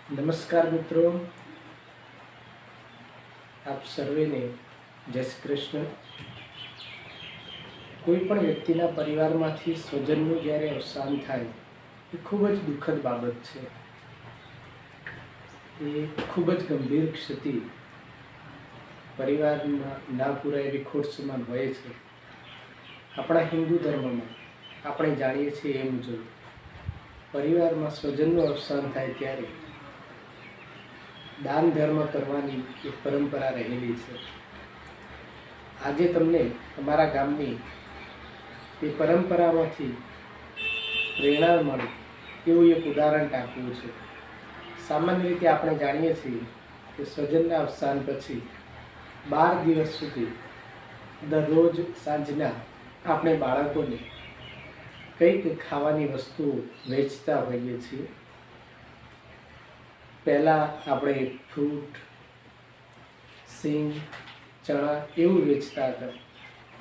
નમસ્કાર મિત્રો, આપ સર્વેને જય શ્રી કૃષ્ણ। કોઈ પણ વ્યક્તિના પરિવારમાંથી સ્વજનનું જ્યારે અવસાન થાય એ ખૂબ જ દુઃખદ બાબત છે। એ ખૂબ જ ગંભીર ક્ષતિ પરિવારમાં ના પૂરાય એવી ખોટ સમાન હોય છે। આપણા હિન્દુ ધર્મમાં આપણે જાણીએ છીએ એ મુજબ પરિવારમાં સ્વજનનું અવસાન થાય ત્યારે દાન ધર્મ કરવાની એક પરંપરા રહેલી છે। આજે તમને અમારા ગામની એ પરંપરામાંથી પ્રેરણા મળે એવું એક ઉદાહરણ ટાંકવું છે। સામાન્ય રીતે આપણે જાણીએ છીએ કે સ્વજનના અવસાન પછી 12 દિવસ સુધી દરરોજ સાંજના આપણે બાળકોને કંઈક ખાવાની વસ્તુઓ વેચતા હોઈએ છીએ। પહેલાં આપણે ફ્રૂટ, સિંગ, ચણા એવું વેચતા હતા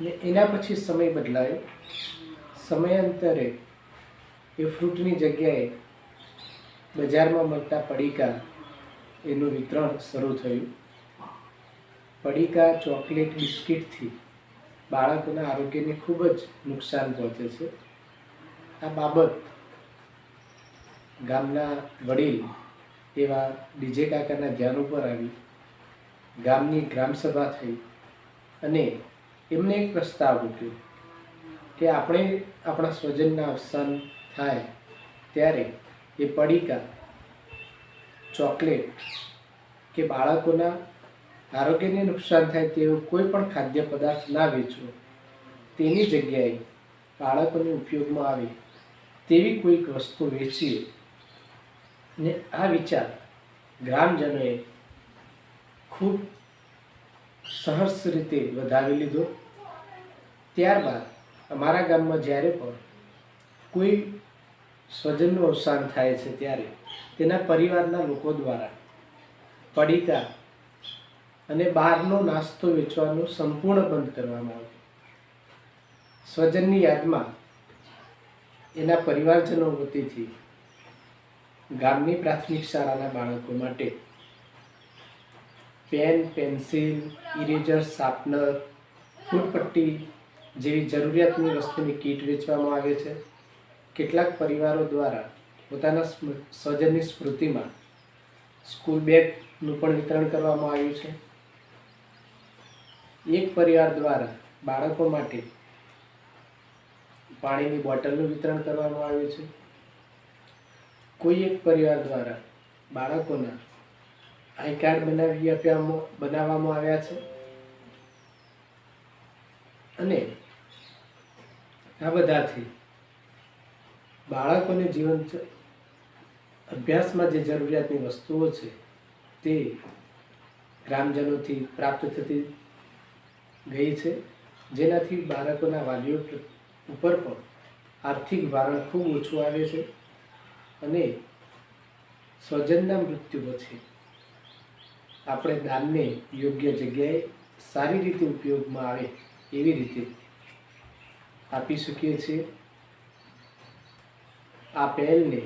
ને એના પછી સમય બદલાયો। સમયાંતરે એ ફ્રૂટની જગ્યાએ બજારમાં મળતા પડીકા એનું વિતરણ શરૂ થયું। પડીકા, ચોકલેટ, બિસ્કિટથી બાળકોના આરોગ્યને ખૂબ જ નુકસાન પહોંચે છે। આ બાબત ગામના વડીલ એવા ડીજે કાકાના ધ્યાન ઉપર આવી। ગામની ગ્રામસભા થઈ અને એમને એક પ્રસ્તાવ મૂક્યો કે આપણે આપણા સ્વજનના અવસાન થાય ત્યારે એ પડીકા, ચોકલેટ કે બાળકોના આરોગ્યને નુકસાન થાય તેવો કોઈ પણ ખાદ્ય પદાર્થ ના વેચવો, તેની જગ્યાએ બાળકોને ઉપયોગમાં આવે તેવી કોઈક વસ્તુ વેચીએ। ને આ વિચાર ગ્રામજનોએ ખૂબ સહર્ષ રીતે વધાવી લીધો। ત્યારબાદ અમારા ગામમાં જ્યારે પણ કોઈ સ્વજનનું અવસાન થાય છે ત્યારે તેના પરિવારના લોકો દ્વારા પડીકા અને બહારનો નાસ્તો વેચવાનું સંપૂર્ણ બંધ કરવામાં આવ્યું। સ્વજનની યાદમાં એના પરિવારજનો વતીથી ગામની પ્રાથમિક શાળાના બાળકો માટે પેન, પેન્સિલ, ઇરેઝર, શાર્પનર, ફૂટપટ્ટી જેવી જરૂરિયાતની વસ્તુની કીટ વેચવામાં આવે છે। કેટલાક પરિવારો દ્વારા પોતાના સ્વજનની સ્મૃતિમાં સ્કૂલ બેગનું પણ વિતરણ કરવામાં આવ્યું છે। એક પરિવાર દ્વારા બાળકો માટે પાણીની બોટલનું વિતરણ કરવામાં આવ્યું છે। કોઈ એક પરિવાર દ્વારા બાળકોના આઈ કાર્ડ બનાવવામાં આવ્યા છે અને આ બધાથી બાળકોને જીવન અભ્યાસમાં જે જરૂરિયાતની વસ્તુઓ છે તે ગ્રામજનોથી પ્રાપ્ત થતી ગઈ છે, જેનાથી બાળકોના વાલીઓ ઉપર પણ આર્થિક ભારણ ખૂબ ઓછું આવે છે અને સ્વજનના મૃત્યુ પછી આપણે દાનને યોગ્ય જગ્યાએ સારી રીતે ઉપયોગમાં આવે એવી રીતે આપી શકીએ છીએ। આ પહેલને